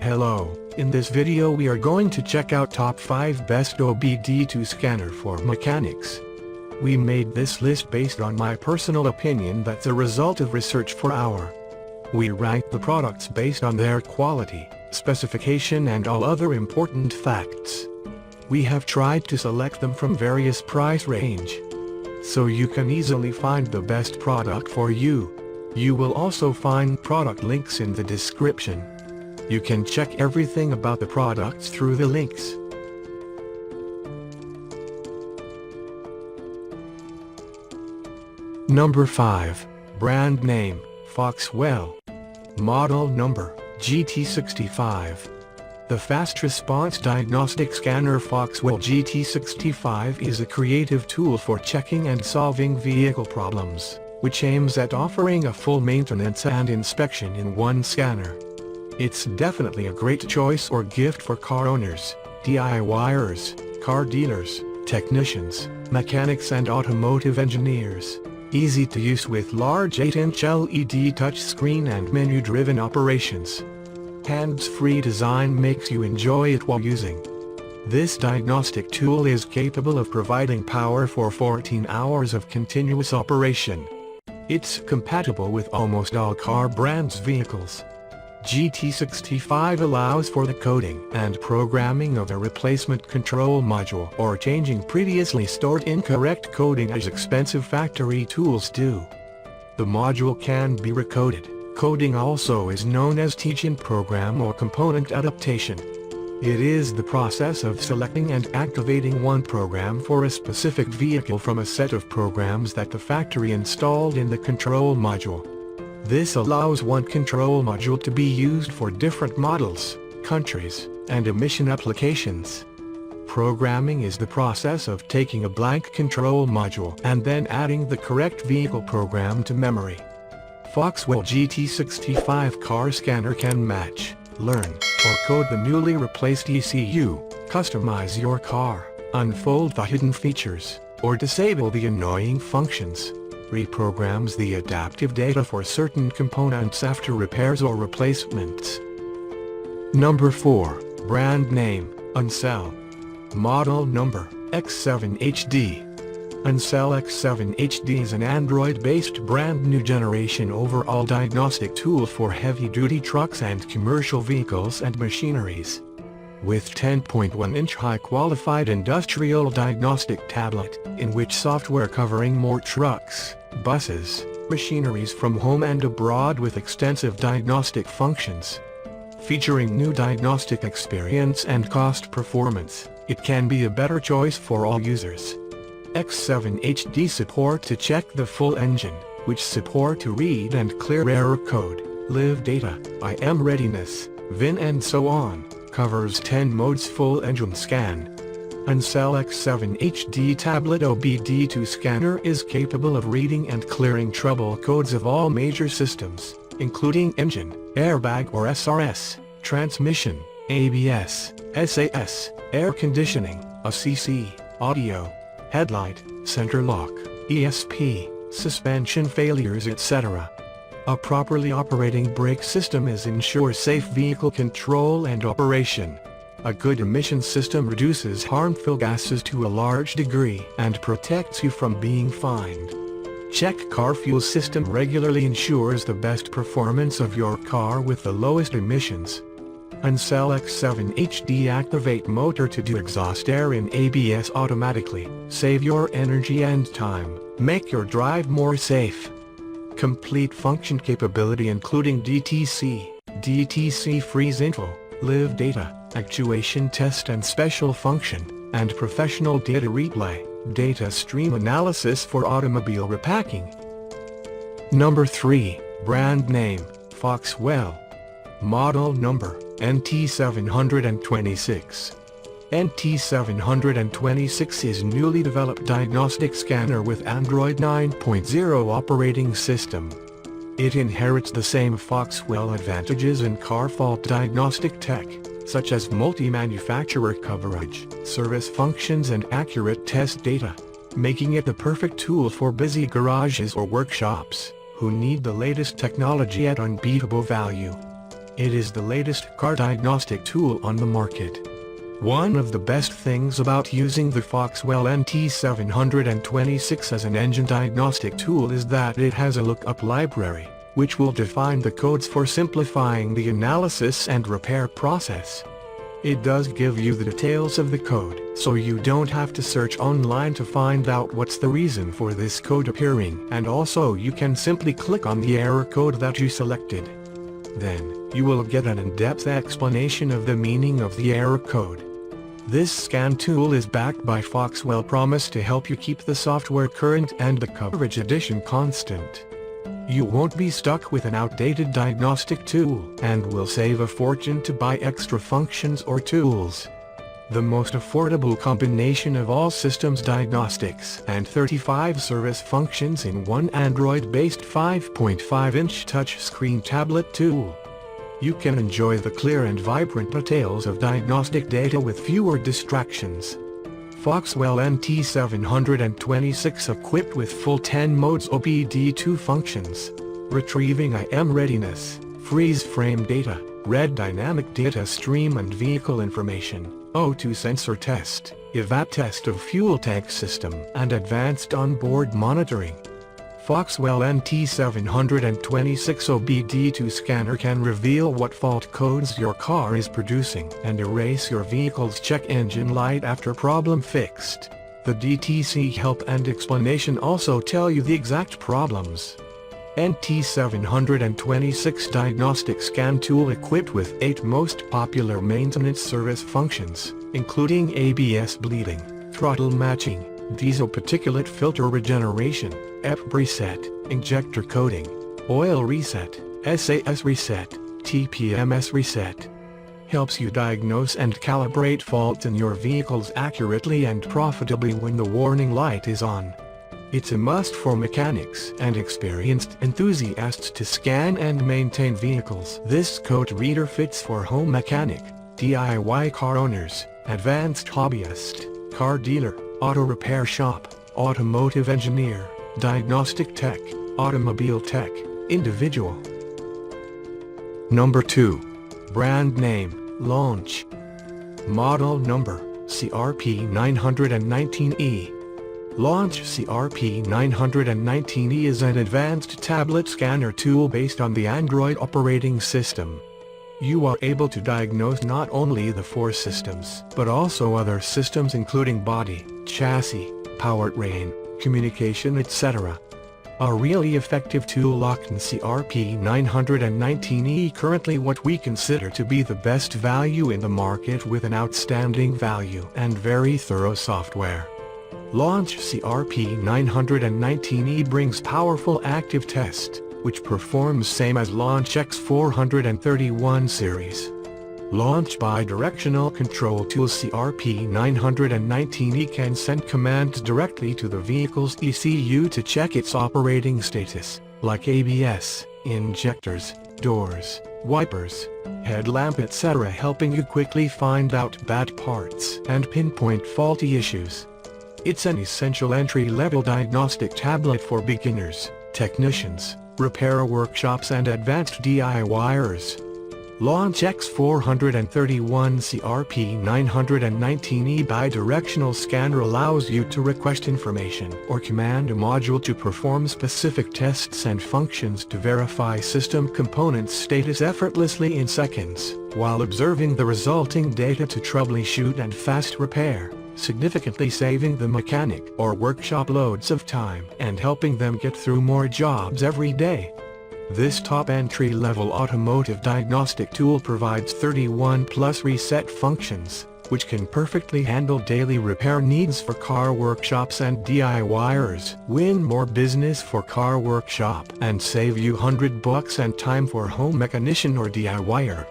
Hello, in this video we are going to check out top 5 best OBD2 Scanner for Mechanics. We made this list based on my personal opinion that's a result of research for our. We rank the products based on their quality, specification and all other important facts. We have tried to select them from various price range, so you can easily find the best product for you. You will also find product links in the description. You can check everything about the products through the links. Number 5. Brand name, Foxwell. Model number, GT65. The Fast Response Diagnostic Scanner Foxwell GT65 is a creative tool for checking and solving vehicle problems, which aims at offering a full maintenance and inspection in one scanner. It's definitely a great choice or gift for car owners, DIYers, car dealers, technicians, mechanics and automotive engineers. Easy to use with large 8-inch LED touchscreen and menu-driven operations. Hands-free design makes you enjoy it while using. This diagnostic tool is capable of providing power for 14 hours of continuous operation. It's compatible with almost all car brands' vehicles. GT65 allows for the coding and programming of a replacement control module or changing previously stored incorrect coding as expensive factory tools do. The module can be recoded. Coding also is known as teach-in program or component adaptation. It is the process of selecting and activating one program for a specific vehicle from a set of programs that the factory installed in the control module. This allows one control module to be used for different models, countries, and emission applications. Programming is the process of taking a blank control module and then adding the correct vehicle program to memory. Foxwell GT65 car scanner can match, learn, or code the newly replaced ECU, customize your car, unfold the hidden features, or disable the annoying functions. Reprograms the adaptive data for certain components after repairs or replacements. Number 4. Brand name, Uncell. Model number, X7 HD. Uncell X7 HD is an Android-based brand new generation overall diagnostic tool for heavy-duty trucks and commercial vehicles and machineries. With 10.1-inch high-qualified industrial diagnostic tablet, in which software covering more trucks, buses, machineries from home and abroad with extensive diagnostic functions. Featuring new diagnostic experience and cost performance, it can be a better choice for all users. X7 HD support to check the full engine, which support to read and clear error code, live data, IM readiness, VIN and so on. Covers 10 modes full engine scan. Uncell X7 HD tablet OBD2 scanner is capable of reading and clearing trouble codes of all major systems, including engine, airbag or SRS, transmission, ABS, SAS, air conditioning, ACC, audio, headlight, center lock, ESP, suspension failures etc. A properly operating brake system ensures safe vehicle control and operation. A good emission system reduces harmful gases to a large degree and protects you from being fined. Check car fuel system regularly ensures the best performance of your car with the lowest emissions. Uncell X7 HD activate motor to do exhaust air in ABS automatically, save your energy and time, make your drive more safe. Complete function capability including DTC freeze info, live data, actuation test and special function, and professional data replay, data stream analysis for automobile repacking. Number 3. Brand name, Foxwell. Model number, NT726. NT726 is newly developed diagnostic scanner with Android 9.0 operating system. It inherits the same Foxwell advantages in car fault diagnostic tech, such as multi-manufacturer coverage, service functions and accurate test data, making it the perfect tool for busy garages or workshops, who need the latest technology at unbeatable value. It is the latest car diagnostic tool on the market. One of the best things about using the Foxwell NT726 as an engine diagnostic tool is that it has a lookup library, which will define the codes for simplifying the analysis and repair process. It does give you the details of the code, so you don't have to search online to find out what's the reason for this code appearing, and also you can simply click on the error code that you selected. Then, you will get an in-depth explanation of the meaning of the error code. This scan tool is backed by Foxwell Promise to help you keep the software current and the coverage edition constant. You won't be stuck with an outdated diagnostic tool and will save a fortune to buy extra functions or tools. The most affordable combination of all systems diagnostics and 35 service functions in one Android-based 5.5-inch touchscreen tablet tool. You can enjoy the clear and vibrant details of diagnostic data with fewer distractions. Foxwell NT726 equipped with full 10 modes OBD2 functions: retrieving IM readiness, freeze frame data, red dynamic data stream and vehicle information, O2 sensor test, EVAP test of fuel tank system and advanced onboard monitoring. Foxwell NT726 OBD2 Scanner can reveal what fault codes your car is producing and erase your vehicle's check engine light after problem fixed. The DTC help and explanation also tell you the exact problems. NT726 Diagnostic Scan Tool equipped with 8 most popular maintenance service functions, including ABS bleeding, throttle matching, diesel particulate filter regeneration, EP reset, injector coating, oil reset, SAS reset, TPMS reset. Helps you diagnose and calibrate faults in your vehicles accurately and profitably when the warning light is on. It's a must for mechanics and experienced enthusiasts to scan and maintain vehicles. This code reader fits for home mechanic, DIY car owners, advanced hobbyist, car dealer, auto repair shop, automotive engineer, diagnostic tech, automobile tech, individual. Number 2. Brand name, launch. Model number, CRP919E. Launch CRP919E is an advanced tablet scanner tool based on the Android operating system. You are able to diagnose not only the 4 systems, but also other systems including body, chassis, powertrain, communication, etc. A really effective tool locked in CRP919E, currently what we consider to be the best value in the market with an outstanding value and very thorough software. Launch CRP919E brings powerful active test, which performs same as Launch X431 series. Launch bidirectional control tool CRP919E can send commands directly to the vehicle's ECU to check its operating status, like ABS, injectors, doors, wipers, headlamp, etc., helping you quickly find out bad parts and pinpoint faulty issues. It's an essential entry-level diagnostic tablet for beginners, technicians, repair workshops and advanced DIYers. Launch X431 CRP919E bidirectional scanner allows you to request information or command a module to perform specific tests and functions to verify system components status effortlessly in seconds, while observing the resulting data to troubleshoot and fast repair, significantly saving the mechanic or workshop loads of time and helping them get through more jobs every day. This top entry-level automotive diagnostic tool provides 31 plus reset functions, which can perfectly handle daily repair needs for car workshops and DIYers. Win more business for car workshop and save you $100 and time for home mechanician or DIYer.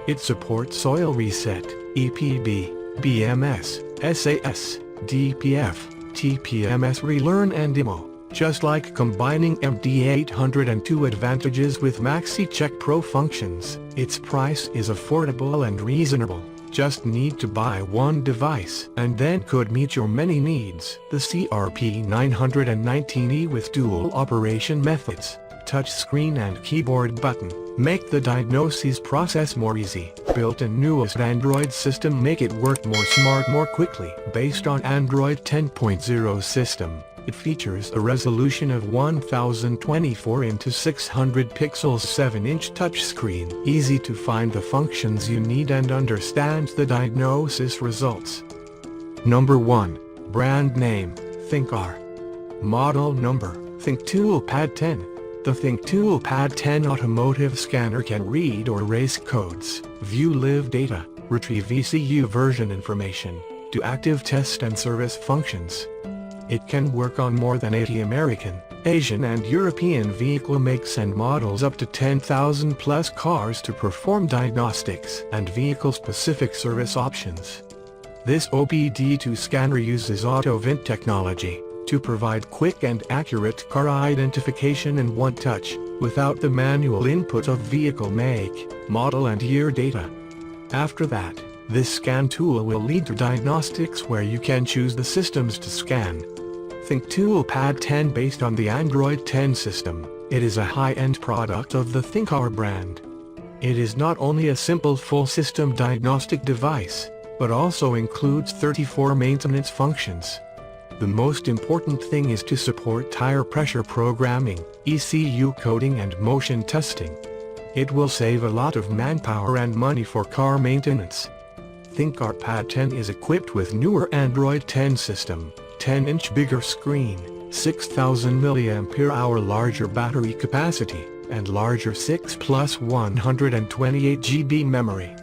It supports oil reset, EPB, BMS, SAS, DPF, TPMS relearn and IMO. Just like combining MD802 advantages with MaxiCheck Pro functions, its price is affordable and reasonable. Just need to buy one device and then could meet your many needs. The CRP919E with dual operation methods, touchscreen and keyboard button make the diagnosis process more easy. Built-in newest Android system make it work more smart more quickly. Based on Android 10.0 system, it features a resolution of 1024 into 600 pixels 7-inch touchscreen. Easy to find the functions you need and understand the diagnosis results. Number 1. Brand name, ThinkTOOL. Model number, ThinkTOOL Pad 10. The ThinkTOOL Pad 10 automotive scanner can read or erase codes, view live data, retrieve ECU version information, do active test and service functions. It can work on more than 80 American, Asian and European vehicle makes and models up to 10,000 plus cars to perform diagnostics and vehicle-specific service options. This OBD2 scanner uses AutoVint technology to provide quick and accurate car identification in one touch, without the manual input of vehicle make, model and year data. After that, this scan tool will lead to diagnostics where you can choose the systems to scan. ThinkTOOL Pad 10 based on the Android 10 system, it is a high-end product of the ThinkTOOL brand. It is not only a simple full-system diagnostic device, but also includes 34 maintenance functions. The most important thing is to support tire pressure programming, ECU coding and motion testing. It will save a lot of manpower and money for car maintenance. ThinkTOOL Pad 10 is equipped with newer Android 10 system, 10-inch bigger screen, 6000 mAh larger battery capacity, and larger 6 plus 128 GB memory.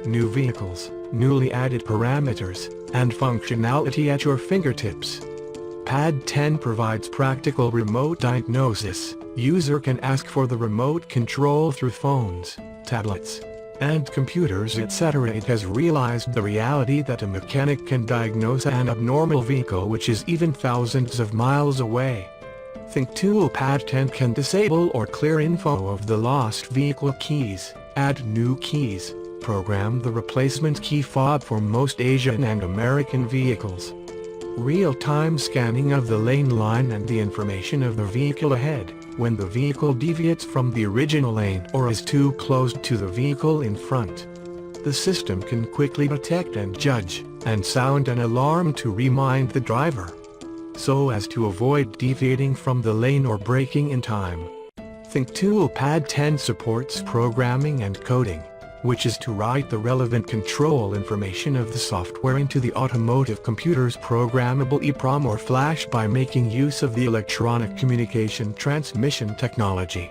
New vehicles, newly added parameters, and functionality at your fingertips. Pad 10 provides practical remote diagnosis. User can ask for the remote control through phones, tablets, and computers etc. It has realized the reality that a mechanic can diagnose an abnormal vehicle which is even thousands of miles away. ThinkTOOL Pad 10 can disable or clear info of the lost vehicle keys, add new keys, program the replacement key fob for most Asian and American vehicles. Real-time scanning of the lane line and the information of the vehicle ahead, when the vehicle deviates from the original lane or is too close to the vehicle in front. The system can quickly detect and judge, and sound an alarm to remind the driver, so as to avoid deviating from the lane or braking in time. ThinkTOOL Pad 10 supports programming and coding, which is to write the relevant control information of the software into the automotive computer's programmable EEPROM or flash by making use of the electronic communication transmission technology.